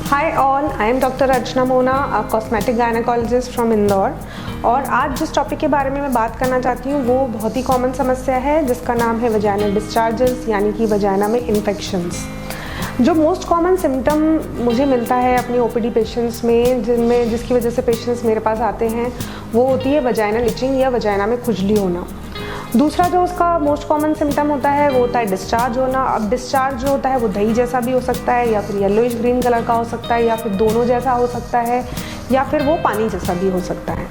Hi all, I am doctor Archana Mona, cosmetic gynaecologist from Indore. और आज जिस टॉपिक के बारे में मैं बात करना चाहती हूँ वो बहुत ही कॉमन समस्या है जिसका नाम है वजाइनल डिस्चार्जेस, यानी कि वजाइना में इन्फेक्शंस। जो मोस्ट कॉमन सिम्टम मुझे मिलता है अपनी ओपीडी पेशेंट्स में, जिसकी वजह से पेशेंट्स मेरे पास आते हैं, वो होती है वजाइनल इचिंग या वजाइना में खुजली होना। दूसरा जो उसका मोस्ट कॉमन सिम्टम होता है वो होता है डिस्चार्ज होना। अब डिस्चार्ज जो होता है वो दही जैसा भी हो सकता है, या फिर येलोइश ग्रीन कलर का हो सकता है, या फिर दोनों जैसा हो सकता है, या फिर वो पानी जैसा भी हो सकता है।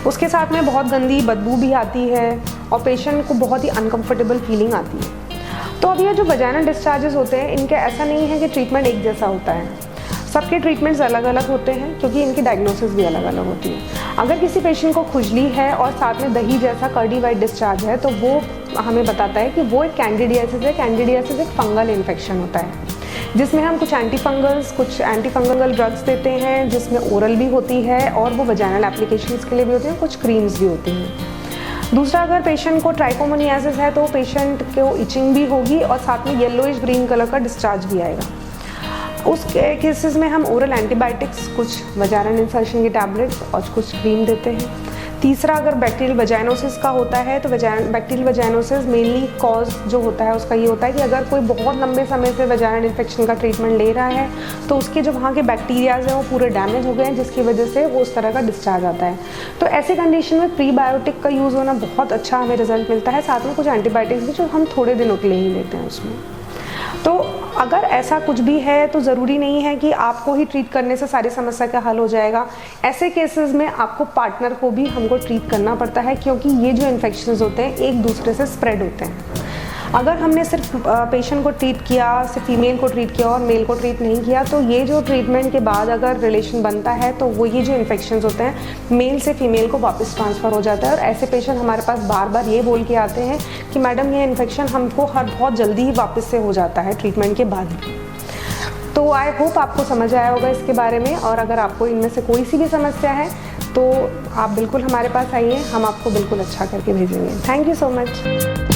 उसके साथ में बहुत गंदी बदबू भी आती है और पेशेंट को बहुत ही अनकम्फर्टेबल फीलिंग आती है। तो अब ये जो वजाइनल डिस्चार्जेस होते हैं, इनके ऐसा नहीं है कि ट्रीटमेंट एक जैसा होता है। सबके ट्रीटमेंट्स अलग अलग होते हैं क्योंकि इनकी डायग्नोसिस भी अलग अलग होती है। अगर किसी पेशेंट को खुजली है और साथ में दही जैसा कर्डी वाइट डिस्चार्ज है तो वो हमें बताता है कि वो एक कैंडिडियासिस है। कैंडिडियासिस एक फंगल इन्फेक्शन होता है जिसमें हम कुछ एंटीफंगल ड्रग्स देते हैं, जिसमें ओरल भी होती है और वो वजाइनल एप्लीकेशंस के लिए भी होती हैं, कुछ क्रीम्स भी होती हैं। दूसरा, अगर पेशेंट को ट्राइकोमोनियासिस है तो पेशेंट को इचिंग भी होगी और साथ में येलोइश ग्रीन कलर का डिस्चार्ज भी आएगा। उस केसेस में हम ओरल एंटीबायोटिक्स, कुछ वजाइनल इंसर्शन की टैबलेट्स और कुछ क्रीम देते हैं। तीसरा, अगर बैक्टीरियल वजाइनोसिस का होता है तो बैक्टीरियल वजाइनोसिस मेनली कॉज जो होता है उसका ये होता है कि अगर कोई बहुत लंबे समय से वजाइनल इन्फेक्शन का ट्रीटमेंट ले रहा है तो उसके जो वहाँ के बैक्टीरियाज हैं वो पूरे डैमेज हो गए हैं, जिसकी वजह से वो उस तरह का डिस्चार्ज आता है। तो ऐसे कंडीशन में प्रीबायोटिक का यूज़ होना बहुत अच्छा हमें रिजल्ट मिलता है, साथ में कुछ एंटीबायोटिक्स भी जो हम थोड़े दिनों के लिए ही लेते हैं उसमें। तो अगर ऐसा कुछ भी है तो ज़रूरी नहीं है कि आपको ही ट्रीट करने से सारी समस्या का हल हो जाएगा। ऐसे केसेस में आपको पार्टनर को भी हमको ट्रीट करना पड़ता है, क्योंकि ये जो इन्फेक्शंस होते हैं एक दूसरे से स्प्रेड होते हैं। अगर हमने सिर्फ पेशेंट को ट्रीट किया, सिर्फ फीमेल को ट्रीट किया और मेल को ट्रीट नहीं किया, तो ये जो ट्रीटमेंट के बाद अगर रिलेशन बनता है तो वो ये जो इन्फेक्शंस होते हैं मेल से फीमेल को वापस ट्रांसफ़र हो जाता है। और ऐसे पेशेंट हमारे पास बार बार ये बोल के आते हैं कि मैडम ये इन्फेक्शन हमको बहुत जल्दी ही वापस से हो जाता है ट्रीटमेंट के बाद भी। तो आई होप आपको समझ आया होगा इसके बारे में, और अगर आपको इनमें से कोई सी भी समस्या है तो आप बिल्कुल हमारे पास आइए, हम आपको बिल्कुल अच्छा करके भेजेंगे। Thank you so much.